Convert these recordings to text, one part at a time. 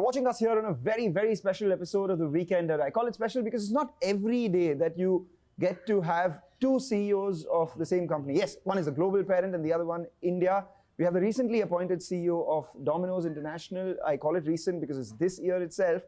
You're watching us here on a very, very special episode of The Weekender. I call it special because it's not every day that you get to have two CEOs of the same company. Yes, one is a global parent and the other one, India. We have the recently appointed CEO of Domino's International. I call it recent because it's this year itself.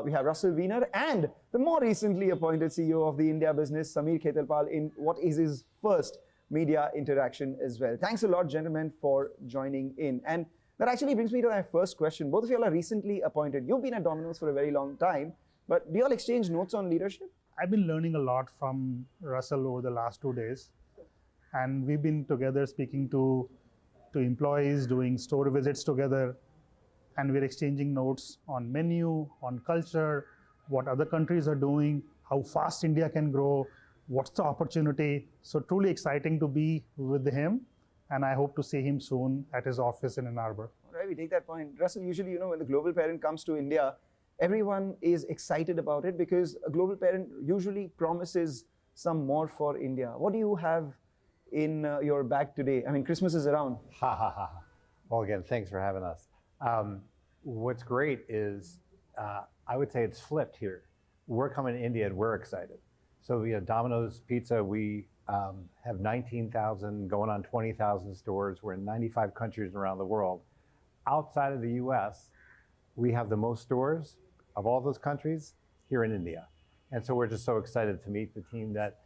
We have Russell Weiner and the more recently appointed CEO of the India business, Khetarpal, in what is his first media interaction as well. Thanks a lot, gentlemen, for joining in. And that actually brings me to my first question. Both of you all are recently appointed. You've been at Domino's for a very long time, but do you all exchange notes on leadership? I've been learning a lot from Russell over the last 2 days. And we've been together speaking to employees, doing store visits together. And we're exchanging notes on menu, on culture, what other countries are doing, how fast India can grow, what's the opportunity. So truly exciting to be with him. And I hope to see him soon at his office in Ann Arbor. All right, we take that point. Russell, usually, when the global parent comes to India, everyone is excited about it because a global parent usually promises some more for India. What do you have in your bag today? I mean, Christmas is around. Ha ha ha. Well, again, thanks for having us. What's great is, I would say it's flipped here. We're coming to India and we're excited. So we have Domino's Pizza. We have 19,000, going on 20,000 stores. We're in 95 countries around the world. Outside of the US, we have the most stores of all those countries here in India. And so we're just so excited to meet the team that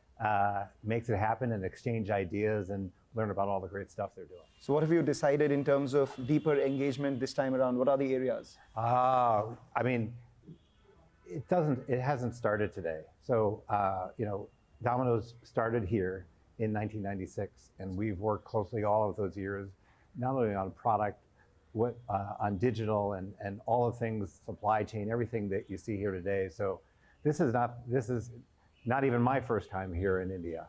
makes it happen and exchange ideas and learn about all the great stuff they're doing. So what have you decided in terms of deeper engagement this time around? What are the areas? I mean, it hasn't started today. So, Domino's started here in 1996, and we've worked closely all of those years, not only on product, on digital and all the things, supply chain, everything that you see here today. So this is not even my first time here in India,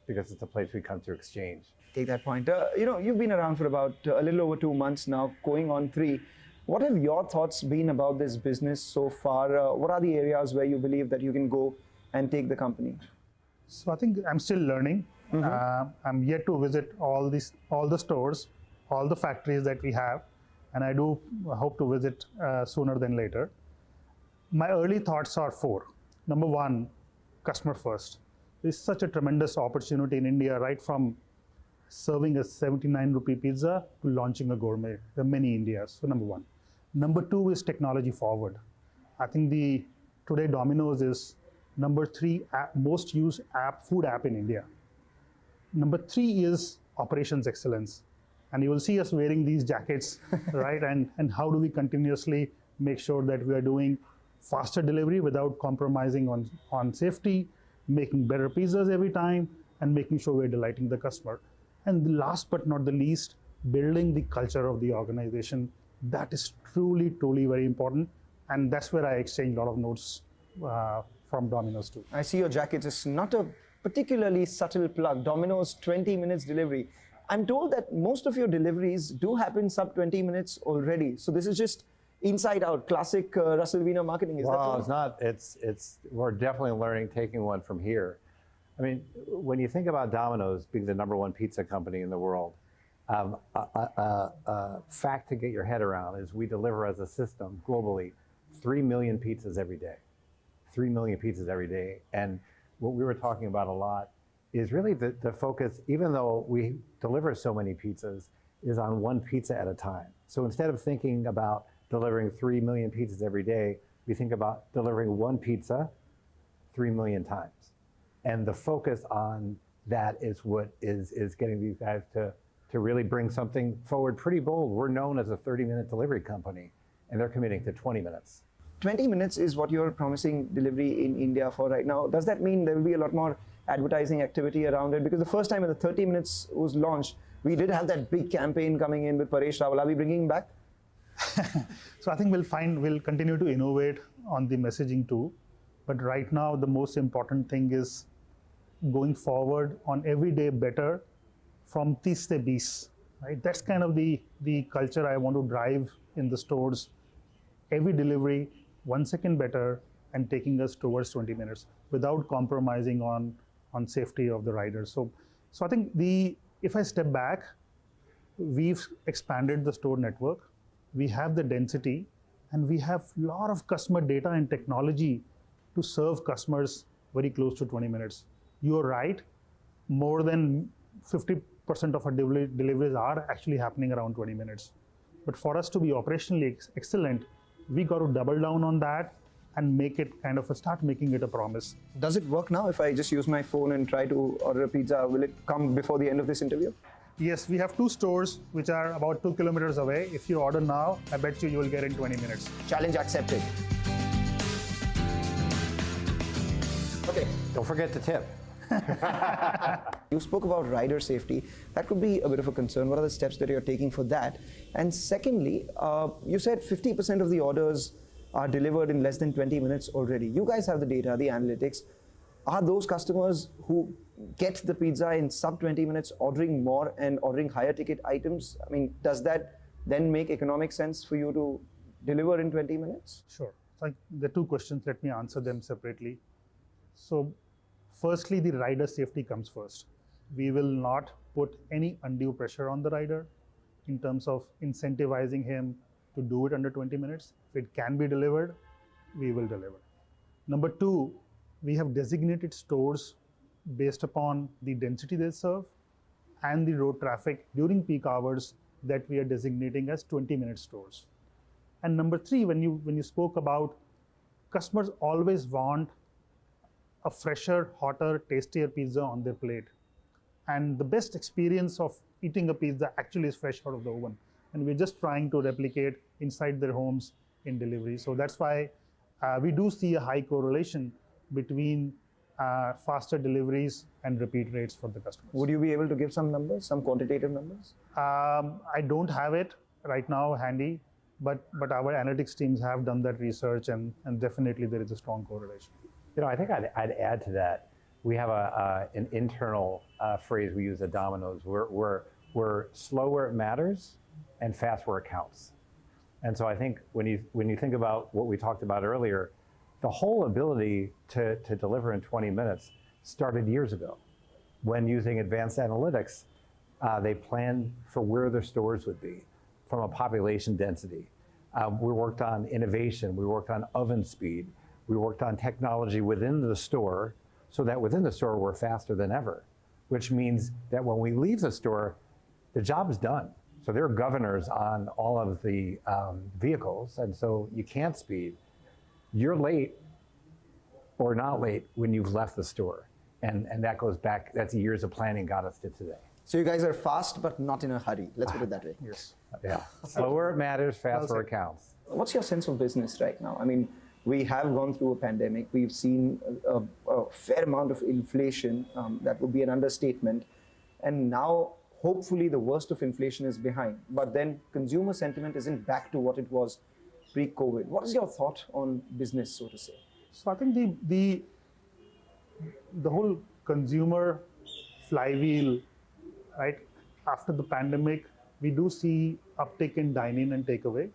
because it's a place we come to exchange. Take that point. You've been around for about a little over 2 months now, going on 3. What have your thoughts been about this business so far? What are the areas where you believe that you can go and take the company? So I think I'm still learning. I'm yet to visit all the stores, all the factories that we have, and I do hope to visit sooner than later. My early thoughts are 4. Number 1, customer first. There's such a tremendous opportunity in India, right from serving a 79 rupee pizza to launching a gourmet. There are many Indias, so number 1. Number 2 is technology forward. I think today Domino's is number 3 most used food app in India. Number 3 is operations excellence. And you will see us wearing these jackets, right? And how do we continuously make sure that we are doing faster delivery without compromising on safety, making better pizzas every time, and making sure we're delighting the customer. And last but not the least, building the culture of the organization. That is truly, truly very important. And that's where I exchange a lot of notes from Domino's too. I see your jackets. It's not a particularly subtle plug. Domino's 20 minutes delivery. I'm told that most of your deliveries do happen sub 20 minutes already. So this is just inside out, classic Russell Weiner marketing. Is that it's not. We're definitely learning, taking one from here. I mean, when you think about Domino's being the #1 pizza company in the world, a fact to get your head around is we deliver as a system globally 3 million pizzas every day. 3 million pizzas every day. And what we were talking about a lot is really the focus, even though we deliver so many pizzas, is on one pizza at a time. So instead of thinking about delivering 3 million pizzas every day, we think about delivering one pizza 3 million times. And the focus on that is what is getting these guys to really bring something forward pretty bold. We're known as a 30-minute delivery company, and they're committing to 20 minutes. 20 minutes is what you're promising delivery in India for right now. Does that mean there will be a lot more advertising activity around it? Because the first time when the 30 minutes was launched, we did have that big campaign coming in with Paresh Rawal. Are we bringing back? So I think we'll continue to innovate on the messaging too. But right now, the most important thing is going forward on every day better from tis se bis, right? That's kind of the culture I want to drive in the stores. Every delivery, 1 second better, and taking us towards 20 minutes without compromising on safety of the riders. So I think if I step back, we've expanded the store network. We have the density. And we have a lot of customer data and technology to serve customers very close to 20 minutes. You're right, more than 50% of our deliveries are actually happening around 20 minutes. But for us to be operationally excellent, we got to double down on that and make it start making it a promise. Does it work now? If I just use my phone and try to order a pizza, will it come before the end of this interview? Yes, we have 2 stores which are about 2 kilometers away. If you order now, I bet you will get in 20 minutes. Challenge accepted. Okay. Don't forget the tip. You spoke about rider safety. That could be a bit of a concern. What are the steps that you're taking for that? And secondly, you said 50% of the orders are delivered in less than 20 minutes already. You guys have the data, the analytics. Are those customers who get the pizza in sub 20 minutes ordering more and ordering higher ticket items? I mean, does that then make economic sense for you to deliver in 20 minutes? Sure. So the 2 questions, let me answer them separately. So firstly, the rider safety comes first. We will not put any undue pressure on the rider in terms of incentivizing him to do it under 20 minutes. If it can be delivered, we will deliver. Number 2, we have designated stores based upon the density they serve and the road traffic during peak hours that we are designating as 20-minute stores. And number 3, when you spoke about customers always want a fresher, hotter, tastier pizza on their plate. And the best experience of eating a pizza actually is fresh out of the oven. And we're just trying to replicate inside their homes in delivery. So that's why we do see a high correlation between faster deliveries and repeat rates for the customers. Would you be able to give some numbers, some quantitative numbers? I don't have it right now handy, but our analytics teams have done that research, and definitely there is a strong correlation. You know, I think I'd add to that. We have an internal phrase we use at Domino's. We're slow where it matters and fast where it counts. And so I think when you think about what we talked about earlier, the whole ability to deliver in 20 minutes started years ago, when using advanced analytics, they planned for where their stores would be from a population density. We worked on innovation, we worked on oven speed, we worked on technology within the store so that within the store we're faster than ever, which means that when we leave the store, the job is done. So there are governors on all of the vehicles, and so you can't speed. You're late or not late when you've left the store. And that goes back, that's years of planning got us to today. So you guys are fast, but not in a hurry. Let's put it that way. Yes. Yeah. Slower it matters, faster it counts. What's your sense of business right now? I mean, we have gone through a pandemic. We've seen a fair amount of inflation. That would be an understatement. And now, hopefully, the worst of inflation is behind. But then consumer sentiment isn't back to what it was pre-COVID. What is your thought on business, so to say? So I think the whole consumer flywheel, right? After the pandemic, we do see uptick in dine-in and takeaway.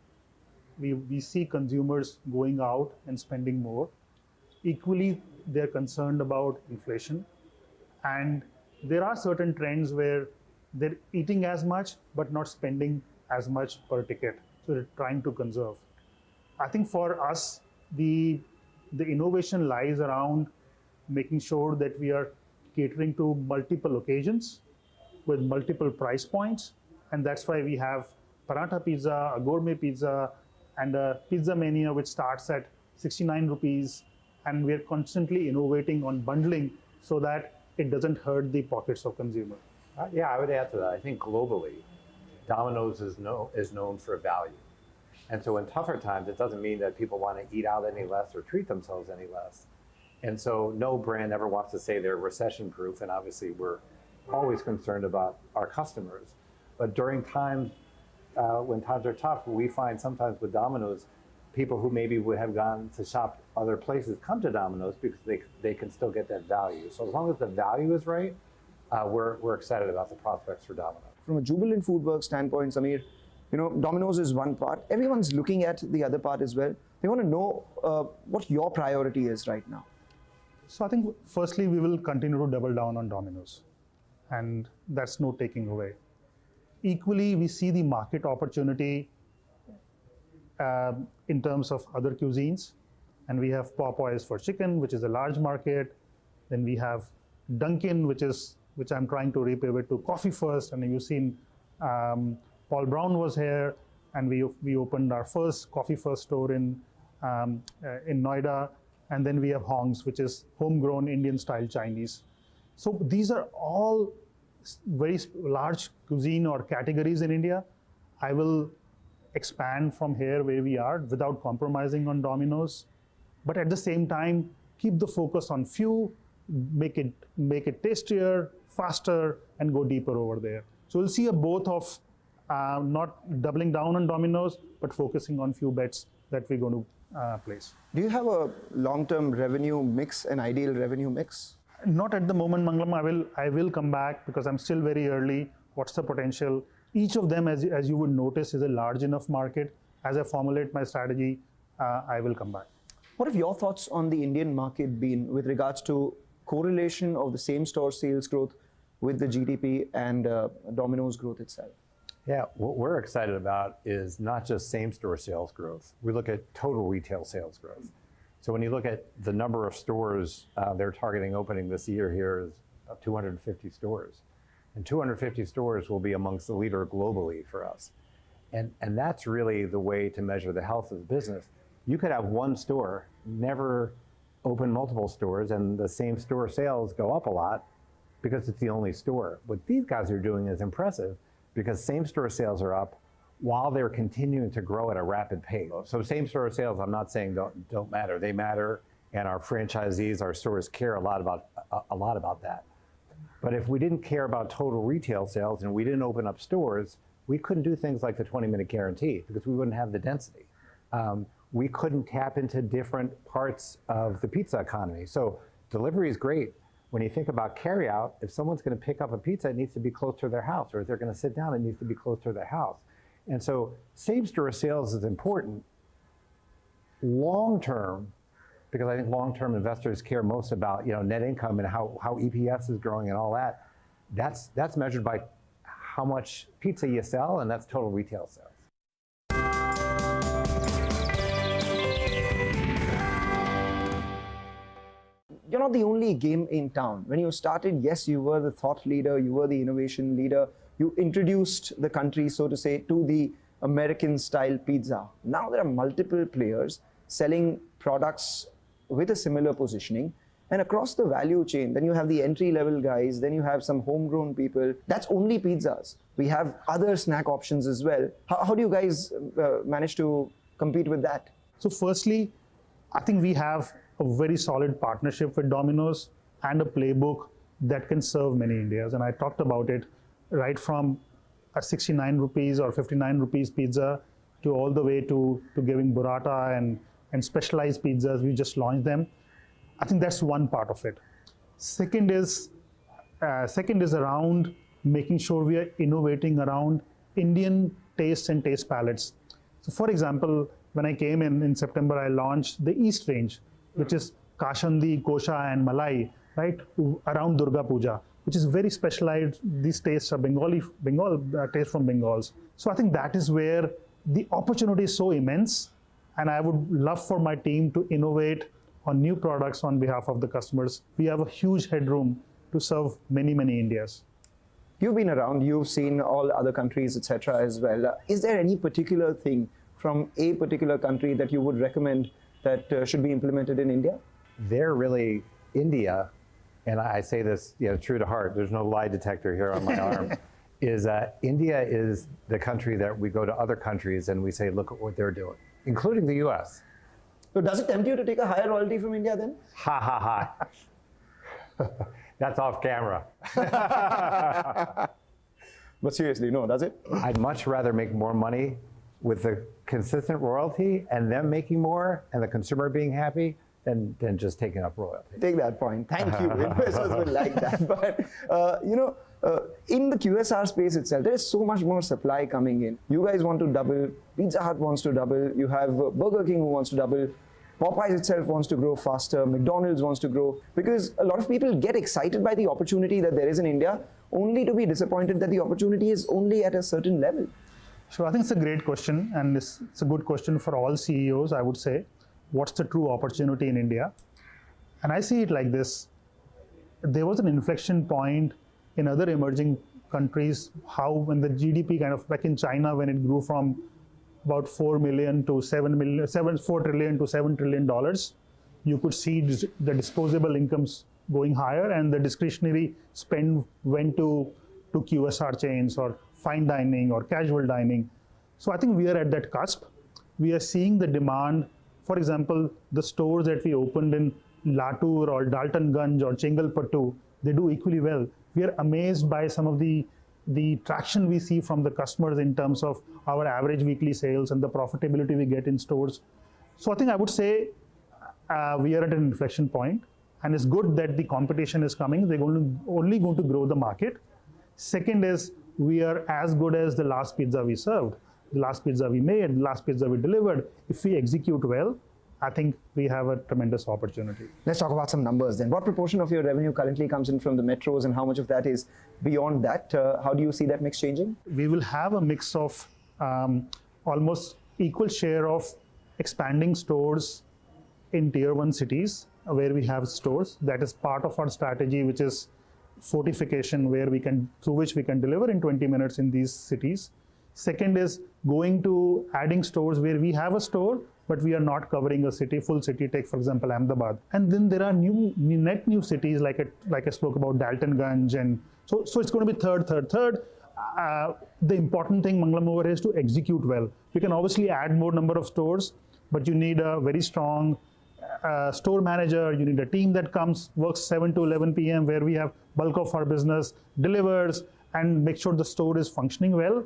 We see consumers going out and spending more. Equally, they're concerned about inflation. And there are certain trends where they're eating as much, but not spending as much per ticket. So they're trying to conserve. I think for us, the innovation lies around making sure that we are catering to multiple occasions with multiple price points. And that's why we have paratha pizza, a gourmet pizza, and a pizza mania, which starts at 69 rupees. And we're constantly innovating on bundling so that it doesn't hurt the pockets of consumer. Yeah, I would add to that. I think globally, Domino's is known for value. And so in tougher times, it doesn't mean that people want to eat out any less or treat themselves any less. And so no brand ever wants to say they're recession-proof, and obviously we're always concerned about our customers. But during times, when times are tough, we find sometimes with Domino's, people who maybe would have gone to shop other places come to Domino's because they can still get that value. So as long as the value is right, we're excited about the prospects for Domino's. From a Jubilant Foodworks standpoint, Samir, you know, Domino's is one part. Everyone's looking at the other part as well. They want to know what your priority is right now. So I think firstly, we will continue to double down on Domino's, and that's no taking away. Equally, we see the market opportunity in terms of other cuisines. And we have Popeyes for chicken, which is a large market. Then we have Dunkin', which I'm trying to repivot to coffee first. And you've seen Paul Brown was here, and we opened our first coffee first store in Noida. And then we have Hong's, which is homegrown Indian style Chinese. So these are all very large cuisine or categories in India. I will expand from here where we are without compromising on Domino's, but at the same time, keep the focus on few, make it tastier, faster, and go deeper over there. So we'll see a both of not doubling down on Domino's, but focusing on few bets that we're going to place. Do you have a long-term revenue mix, an ideal revenue mix? Not at the moment, Mangalam. I will come back because I'm still very early. What's the potential? Each of them, as you would notice, is a large enough market. As I formulate my strategy, I will come back. What have your thoughts on the Indian market been with regards to correlation of the same-store sales growth with the GDP and Domino's growth itself? Yeah, what we're excited about is not just same-store sales growth. We look at total retail sales growth. So when you look at the number of stores they're targeting opening this year here is 250 stores. And 250 stores will be amongst the leader globally for us. And that's really the way to measure the health of the business. You could have one store, never open multiple stores, and the same store sales go up a lot because it's the only store. What these guys are doing is impressive because same store sales are up while they're continuing to grow at a rapid pace. So same store sales, I'm not saying don't matter. They matter, and our franchisees, our stores care a lot about that. But if we didn't care about total retail sales and we didn't open up stores, we couldn't do things like the 20-minute guarantee because we wouldn't have the density. We couldn't tap into different parts of the pizza economy. So delivery is great. When you think about carryout, if someone's going to pick up a pizza, it needs to be close to their house, or if they're going to sit down, it needs to be close to their house. And so same-store sales is important long-term, because I think long-term investors care most about net income and how EPS is growing and all that. That's measured by how much pizza you sell, and that's total retail sales. You're not the only game in town. When you started, yes, you were the thought leader, you were the innovation leader. You introduced the country, so to say, to the American-style pizza. Now there are multiple players selling products with a similar positioning, and across the value chain. Then you have the entry-level guys, then you have some homegrown people. That's only pizzas. We have other snack options as well. How do you guys manage to compete with that? So firstly, I think we have a very solid partnership with Domino's and a playbook that can serve many Indias. And I talked about it right from a 69 rupees or 59 rupees pizza to all the way to giving burrata and specialized pizzas. We just launched them. I think that's one part of it. Second is around making sure we are innovating around Indian tastes and taste palettes. So for example, when I came in September, I launched the East range, which is Kashandi, Kosha, and Malai, right, around Durga Puja, which is very specialized. These tastes are Bengal taste from Bengals. So I think that is where the opportunity is so immense, and I would love for my team to innovate on new products on behalf of the customers. We have a huge headroom to serve many, many Indias. You've been around, you've seen all other countries, etc. as well. Is there any particular thing from a particular country that you would recommend that should be implemented in India? They're really India, and I say this true to heart, there's no lie detector here on my arm, is India is the country that we go to other countries and we say, look at what they're doing, including the US. So does it tempt you to take a higher royalty from India then? Ha ha ha. That's off camera. But seriously, no, does it? I'd much rather make more money with the consistent royalty and them making more and the consumer being happy than just taking up royalty. Take that point. Thank you. Investors will like that. But, in the QSR space itself, there is so much more supply coming in. You guys want to double. Pizza Hut wants to double. You have Burger King who wants to double. Popeyes itself wants to grow faster. McDonald's wants to grow. Because a lot of people get excited by the opportunity that there is in India, only to be disappointed that the opportunity is only at a certain level. So I think it's a great question, and it's a good question for all CEOs, I would say. What's the true opportunity in India? And I see it like this. There was an inflection point in other emerging countries, how when the GDP kind of, like in China, when it grew from about 4 million to 7 million, 4 trillion to $7 trillion, you could see the disposable incomes going higher and the discretionary spend went to QSR chains or fine dining or casual dining. So I think we are at that cusp. We are seeing the demand. For example, the stores that we opened in Latur or Daltonganj or Chengalpattu, they do equally well. We are amazed by some of the traction we see from the customers in terms of our average weekly sales and the profitability we get in stores. So I think I would say we are at an inflection point, and it's good that the competition is coming. They're only going to grow the market. Second is we are as good as the last pizza we served, the last pizza we made, the last pizza we delivered. If we execute well, I think we have a tremendous opportunity. Let's talk about some numbers then. What proportion of your revenue currently comes in from the metros, and how much of that is beyond that? How do you see that mix changing? We will have a mix of almost equal share of expanding stores in tier 1 cities where we have stores. That is part of our strategy, which is fortification, through which we can deliver in 20 minutes in these cities. Second is going to adding stores where we have a store, but we are not covering a city, full city. Take, for example, Ahmedabad. And then there are net new cities like I spoke about, Daltonganj. And so it's going to be third. The important thing, Mangalam, over is to execute well. You can obviously add more number of stores, but you need a very strong store manager. You need a team that works 7 to 11 p.m. where we have bulk of our business, delivers, and make sure the store is functioning well.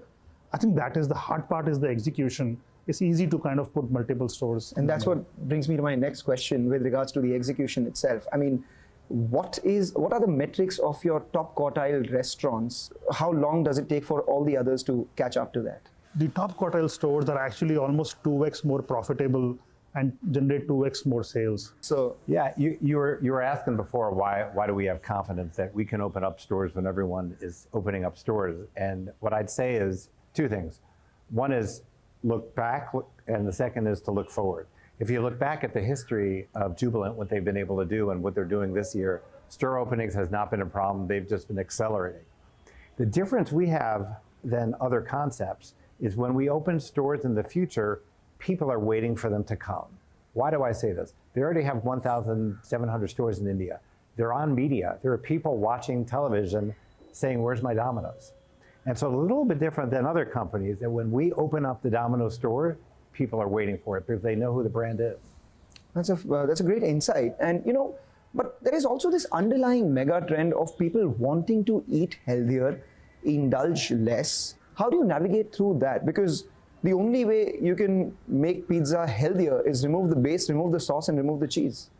I think that is the hard part, is the execution. It's easy to kind of put multiple stores. And that's what brings me to my next question with regards to the execution itself. I mean, what are the metrics of your top quartile restaurants? How long does it take for all the others to catch up to that? The top quartile stores are actually almost 2x more profitable and generate 2x more sales. So yeah, you were asking before why do we have confidence that we can open up stores when everyone is opening up stores? And what I'd say is two things. One is look back, and the second is to look forward. If you look back at the history of Jubilant, what they've been able to do and what they're doing this year, store openings has not been a problem. They've just been accelerating. The difference we have than other concepts is when we open stores in the future, people are waiting for them to come. Why do I say this? They already have 1,700 stores in India. They're on media. There are people watching television saying, where's my Domino's? And so a little bit different than other companies, that when we open up the Domino store, people are waiting for it because they know who the brand is. That's a great insight. And but there is also this underlying mega trend of people wanting to eat healthier, indulge less. How do you navigate through that? Because the only way you can make pizza healthier is remove the base, remove the sauce, and remove the cheese.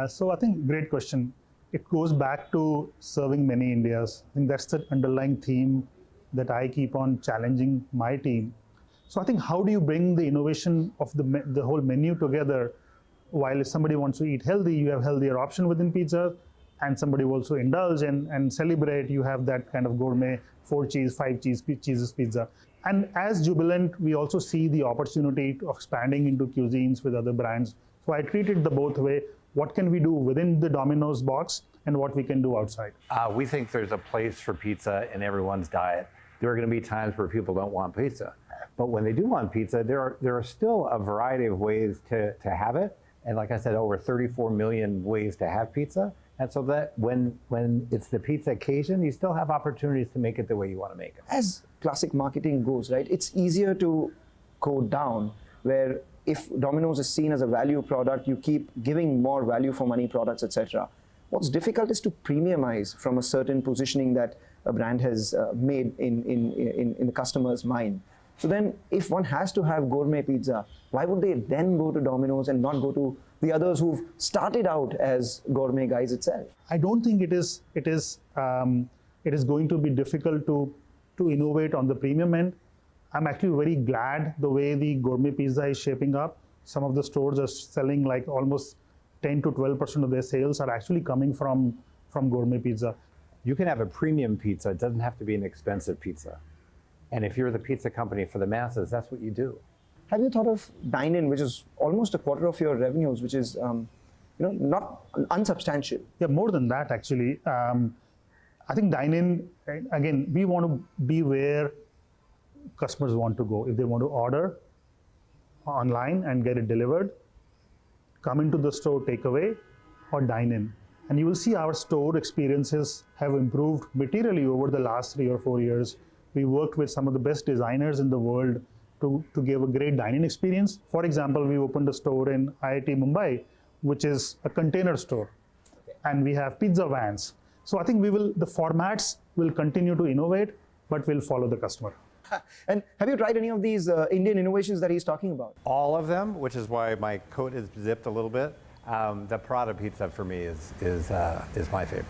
So I think great question. It goes back to serving many Indias. I think that's the underlying theme that I keep on challenging my team. So I think how do you bring the innovation of the whole menu together, while if somebody wants to eat healthy, you have healthier option within pizza, and somebody wants to indulge and celebrate, you have that kind of gourmet 4 cheese, 5 cheeses pizza. And as Jubilant, we also see the opportunity of expanding into cuisines with other brands. So I treat it the both way. What can we do within the Domino's box and what we can do outside? We think there's a place for pizza in everyone's diet. There are going to be times where people don't want pizza. But when they do want pizza, there are still a variety of ways to have it. And like I said, over 34 million ways to have pizza. And so that when it's the pizza occasion, you still have opportunities to make it the way you want to make it. As classic marketing goes, right, it's easier to go down, where if Domino's is seen as a value product, you keep giving more value for money products, etc. What's difficult is to premiumize from a certain positioning that a brand has made in the customer's mind. So then if one has to have gourmet pizza, why would they then go to Domino's and not go to the others who've started out as gourmet guys itself? I don't think it is going to be difficult to innovate on the premium end. I'm actually very glad the way the gourmet pizza is shaping up. Some of the stores are selling like almost 10 to 12% of their sales are actually coming from gourmet pizza. You can have a premium pizza. It doesn't have to be an expensive pizza. And if you're the pizza company for the masses, that's what you do. Have you thought of dine-in, which is almost a quarter of your revenues, which is not unsubstantial? Yeah, more than that actually. I think dine-in, again, we want to be where customers want to go. If they want to order online and get it delivered, come into the store, take away, or dine in. And you will see our store experiences have improved materially over the last 3 or 4 years. We worked with some of the best designers in the world to give a great dining experience. For example, we opened a store in IIT Mumbai, which is a container store. And we have pizza vans. So I think the formats will continue to innovate, but we'll follow the customer. And have you tried any of these Indian innovations that he's talking about? All of them, which is why my coat is zipped a little bit. The Prada pizza for me is my favorite.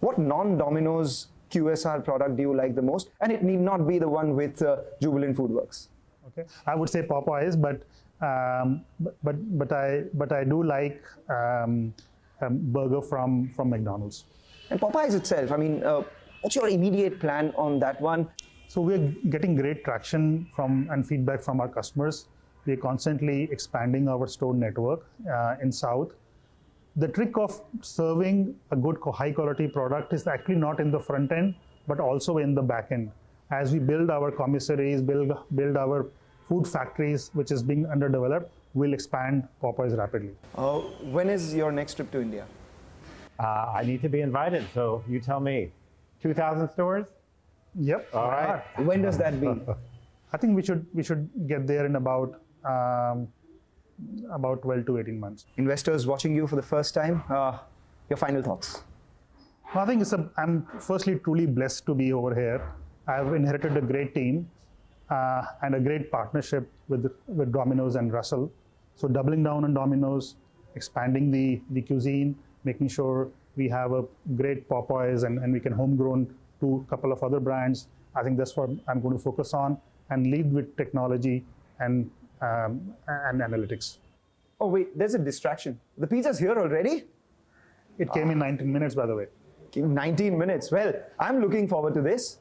What non-Domino's QSR product do you like the most? And it need not be the one with Jubilant Foodworks. Okay, I would say Popeyes, but I do like burger from McDonald's. And Popeyes itself, I mean, what's your immediate plan on that one? So we're getting great traction and feedback from our customers. We're constantly expanding our store network in South. The trick of serving a good high quality product is actually not in the front end, but also in the back end. As we build our commissaries, build our food factories, which is being underdeveloped, we'll expand Popeyes rapidly. When is your next trip to India? I need to be invited, so you tell me. 2,000 stores? Yep. All right. When does that be? I think we should get there in about 12 to 18 months. Investors watching you for the first time, your final thoughts? I think I'm firstly truly blessed to be over here. I've inherited a great team and a great partnership with Domino's and Russell. So doubling down on Domino's, expanding the cuisine, making sure we have a great Popeyes and we can homegrown to a couple of other brands. I think that's what I'm going to focus on and lead with technology and analytics. Oh wait, there's a distraction. The pizza's here already? It came in 19 minutes, by the way. 19 minutes. Well, I'm looking forward to this.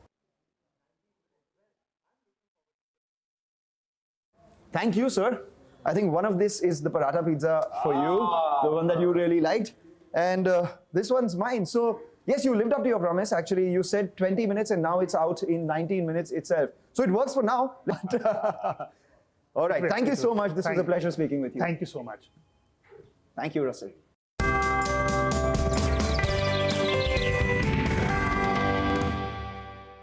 Thank you, sir. I think one of this is the paratha pizza for you, the one that you really liked. And this one's mine. So yes, you lived up to your promise. Actually, you said 20 minutes and now it's out in 19 minutes itself. So it works for now. All right. Thank you so much. This was a pleasure speaking with you. Thank you so much. Thank you, Russell.